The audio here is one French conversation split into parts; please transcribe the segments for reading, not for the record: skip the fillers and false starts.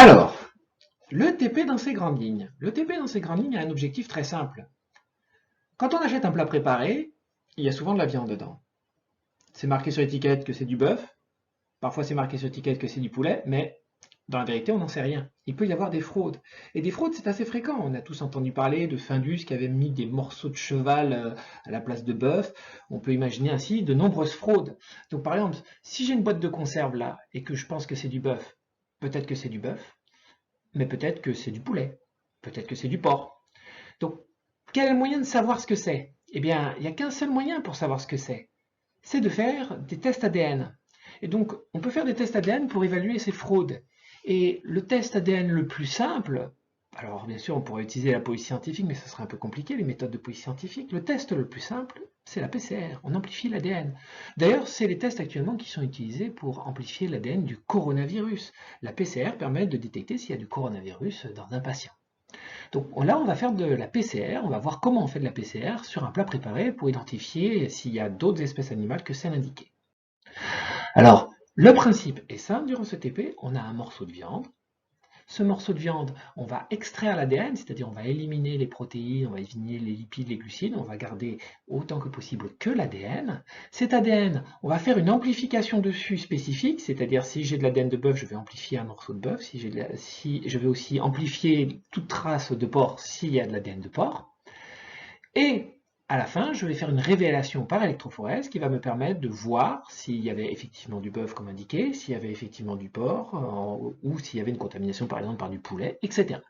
Alors, le TP dans ses grandes lignes. Le TP dans ses grandes lignes a un objectif très simple. Quand on achète un plat préparé, il y a souvent de la viande dedans. C'est marqué sur l'étiquette que c'est du bœuf, parfois c'est marqué sur l'étiquette que c'est du poulet, mais dans la vérité, on n'en sait rien. Il peut y avoir des fraudes. Et des fraudes, c'est assez fréquent. On a tous entendu parler de Findus qui avait mis des morceaux de cheval à la place de bœuf. On peut imaginer ainsi de nombreuses fraudes. Donc par exemple, si j'ai une boîte de conserve là et que je pense que c'est du bœuf, peut-être que c'est du bœuf, mais peut-être que c'est du poulet, peut-être que c'est du porc. Donc quel est le moyen de savoir ce que c'est? Eh bien, il n'y a qu'un seul moyen pour savoir ce que c'est de faire des tests ADN. Et donc, on peut faire des tests ADN pour évaluer ces fraudes. Et le test ADN le plus simple, alors bien sûr on pourrait utiliser la police scientifique, mais ce serait un peu compliqué, les méthodes de police scientifique. Le test le plus simple, c'est la PCR, on amplifie l'ADN. D'ailleurs, c'est les tests actuellement qui sont utilisés pour amplifier l'ADN du coronavirus. La PCR permet de détecter s'il y a du coronavirus dans un patient. Donc là, on va faire de la PCR, on va voir comment on fait de la PCR sur un plat préparé pour identifier s'il y a d'autres espèces animales que celles indiquées. Alors, le principe est simple durant ce TP, on a un morceau de viande. Ce morceau de viande, on va extraire l'ADN, c'est-à-dire on va éliminer les protéines, on va éliminer les lipides, les glucides, on va garder autant que possible que l'ADN. Cet ADN, on va faire une amplification dessus spécifique, c'est-à-dire si j'ai de l'ADN de bœuf, je vais amplifier un morceau de bœuf, si je vais aussi amplifier toute trace de porc s'il y a de l'ADN de porc. Et à la fin, je vais faire une révélation par électrophorèse qui va me permettre de voir s'il y avait effectivement du bœuf comme indiqué, s'il y avait effectivement du porc, ou s'il y avait une contamination par exemple par du poulet, etc.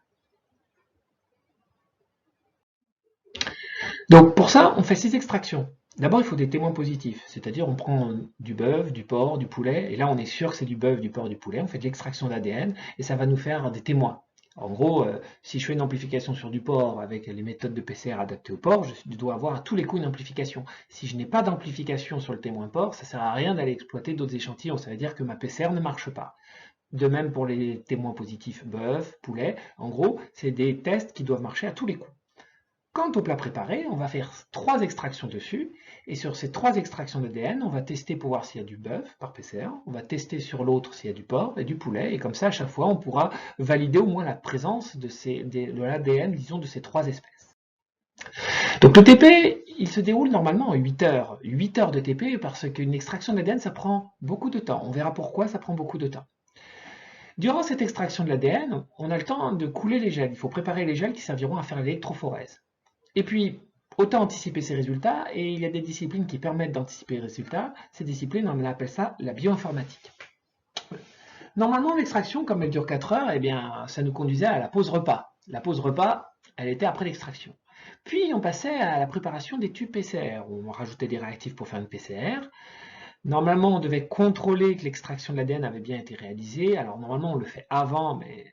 Donc pour ça, on fait 6 extractions. D'abord, il faut des témoins positifs, c'est-à-dire on prend du bœuf, du porc, du poulet, et là on est sûr que c'est du bœuf, du porc, du poulet, on fait de l'extraction d'ADN, et ça va nous faire des témoins. En gros, si je fais une amplification sur du porc avec les méthodes de PCR adaptées au porc, je dois avoir à tous les coups une amplification. Si je n'ai pas d'amplification sur le témoin porc, ça ne sert à rien d'aller exploiter d'autres échantillons, ça veut dire que ma PCR ne marche pas. De même pour les témoins positifs bœuf, poulet, en gros, c'est des tests qui doivent marcher à tous les coups. Quant au plat préparé, on va faire 3 extractions dessus, et sur ces 3 extractions d'ADN, on va tester pour voir s'il y a du bœuf par PCR, on va tester sur l'autre s'il y a du porc et du poulet, et comme ça, à chaque fois, on pourra valider au moins la présence de l'ADN, disons, de ces 3 espèces. Donc le TP, il se déroule normalement en 8 heures. 8 heures de TP parce qu'une extraction d'ADN, ça prend beaucoup de temps. On verra pourquoi ça prend beaucoup de temps. Durant cette extraction de l'ADN, on a le temps de couler les gels. Il faut préparer les gels qui serviront à faire l'électrophorèse. Et puis, autant anticiper ces résultats, et il y a des disciplines qui permettent d'anticiper les résultats. Ces disciplines, on appelle ça la bioinformatique. Normalement, l'extraction, comme elle dure 4 heures, eh bien, ça nous conduisait à la pause repas. La pause repas, elle était après l'extraction. Puis, on passait à la préparation des tubes PCR. On rajoutait des réactifs pour faire une PCR. Normalement, on devait contrôler que l'extraction de l'ADN avait bien été réalisée. Alors, normalement, on le fait avant, mais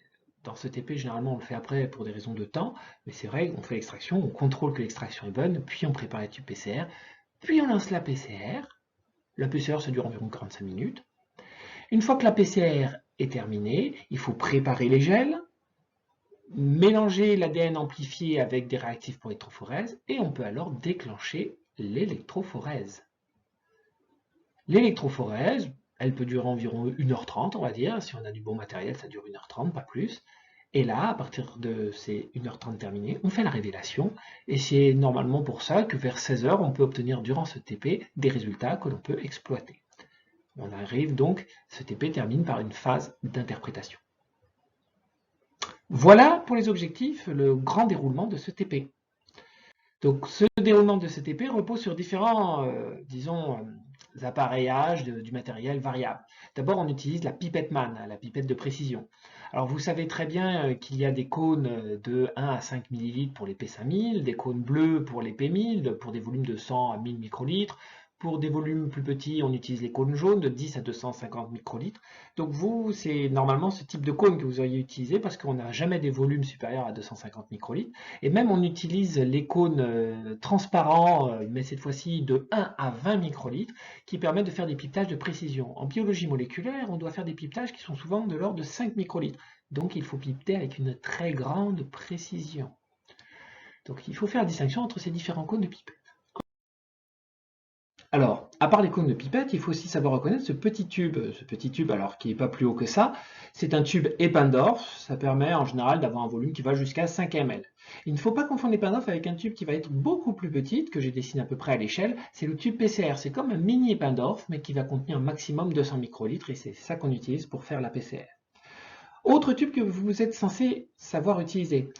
dans ce TP, généralement, on le fait après pour des raisons de temps. Mais c'est vrai, on fait l'extraction, on contrôle que l'extraction est bonne, puis on prépare les tubes PCR, puis on lance la PCR. La PCR, ça dure environ 45 minutes. Une fois que la PCR est terminée, il faut préparer les gels, mélanger l'ADN amplifié avec des réactifs pour électrophorèse, et on peut alors déclencher l'électrophorèse. L'électrophorèse, elle peut durer environ 1h30, on va dire. Si on a du bon matériel, ça dure 1h30, pas plus. Et là, à partir de ces 1h30 terminées, on fait la révélation. Et c'est normalement pour ça que vers 16h, on peut obtenir durant ce TP des résultats que l'on peut exploiter. On arrive donc, ce TP termine par une phase d'interprétation. Voilà pour les objectifs, le grand déroulement de ce TP. Donc ce déroulement de ce TP repose sur différents, disons, appareillages du matériel variable. D'abord, on utilise la pipette MAN, la pipette de précision. Alors vous savez très bien qu'il y a des cônes de 1 à 5 ml pour les P5000, des cônes bleus pour les P1000, pour des volumes de 100 à 1000 microlitres. Pour des volumes plus petits, on utilise les cônes jaunes de 10 à 250 microlitres. Donc vous, c'est normalement ce type de cône que vous auriez utilisé parce qu'on n'a jamais des volumes supérieurs à 250 microlitres. Et même on utilise les cônes transparents, mais cette fois-ci de 1 à 20 microlitres, qui permettent de faire des piquetages de précision. En biologie moléculaire, on doit faire des piquetages qui sont souvent de l'ordre de 5 microlitres. Donc il faut piqueter avec une très grande précision. Donc il faut faire la distinction entre ces différents cônes de pipette. Alors, À part les cônes de pipette, il faut aussi savoir reconnaître ce petit tube alors qui n'est pas plus haut que ça. C'est un tube Eppendorf, ça permet en général d'avoir un volume qui va jusqu'à 5 ml. Il ne faut pas confondre Eppendorf avec un tube qui va être beaucoup plus petit, que j'ai dessiné à peu près à l'échelle, c'est le tube PCR. C'est comme un mini Eppendorf, mais qui va contenir un maximum 200 microlitres, et c'est ça qu'on utilise pour faire la PCR. Autre tube que vous êtes censé savoir utiliser.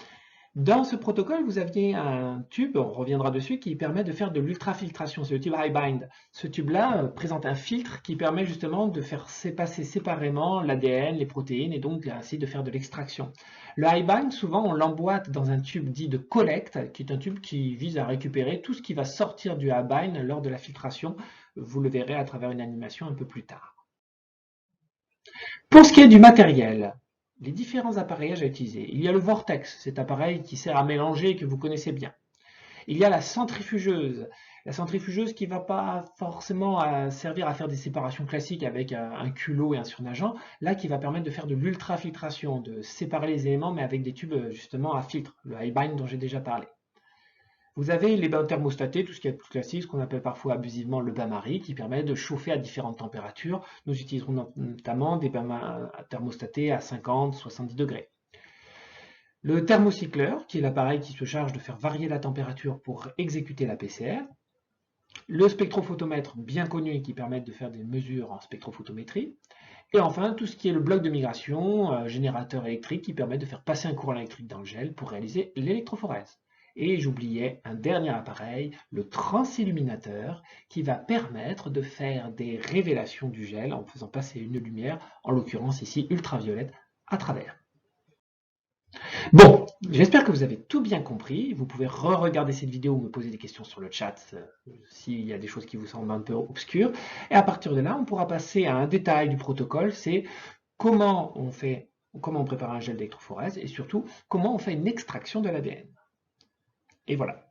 Dans ce protocole, vous aviez un tube, on reviendra dessus, qui permet de faire de l'ultrafiltration, c'est le tube HiBind. Ce tube-là présente un filtre qui permet justement de faire passer séparément l'ADN, les protéines, et donc ainsi de faire de l'extraction. Le HiBind, souvent, on l'emboîte dans un tube dit de collecte, qui est un tube qui vise à récupérer tout ce qui va sortir du HiBind lors de la filtration. Vous le verrez à travers une animation un peu plus tard. Pour ce qui est du matériel, les différents appareillages à utiliser. Il y a le Vortex, cet appareil qui sert à mélanger et que vous connaissez bien. Il y a la centrifugeuse qui ne va pas forcément servir à faire des séparations classiques avec un culot et un surnageant, là qui va permettre de faire de l'ultrafiltration, de séparer les éléments mais avec des tubes justement à filtre, le HiBind dont j'ai déjà parlé. Vous avez les bains thermostatés, tout ce qui est plus classique, ce qu'on appelle parfois abusivement le bain-marie, qui permet de chauffer à différentes températures. Nous utiliserons notamment des bains thermostatés à 50, 70 degrés. Le thermocycleur, qui est l'appareil qui se charge de faire varier la température pour exécuter la PCR. Le spectrophotomètre, bien connu et qui permet de faire des mesures en spectrophotométrie. Et enfin, tout ce qui est le bloc de migration, générateur électrique, qui permet de faire passer un courant électrique dans le gel pour réaliser l'électrophorèse. Et j'oubliais un dernier appareil, le transilluminateur, qui va permettre de faire des révélations du gel en faisant passer une lumière, en l'occurrence ici ultraviolette, à travers. Bon, j'espère que vous avez tout bien compris. Vous pouvez re-regarder cette vidéo ou me poser des questions sur le chat s'il y a des choses qui vous semblent un peu obscures. Et à partir de là, on pourra passer à un détail du protocole, c'est comment on prépare un gel d'électrophorèse et surtout comment on fait une extraction de l'ADN. Et voilà.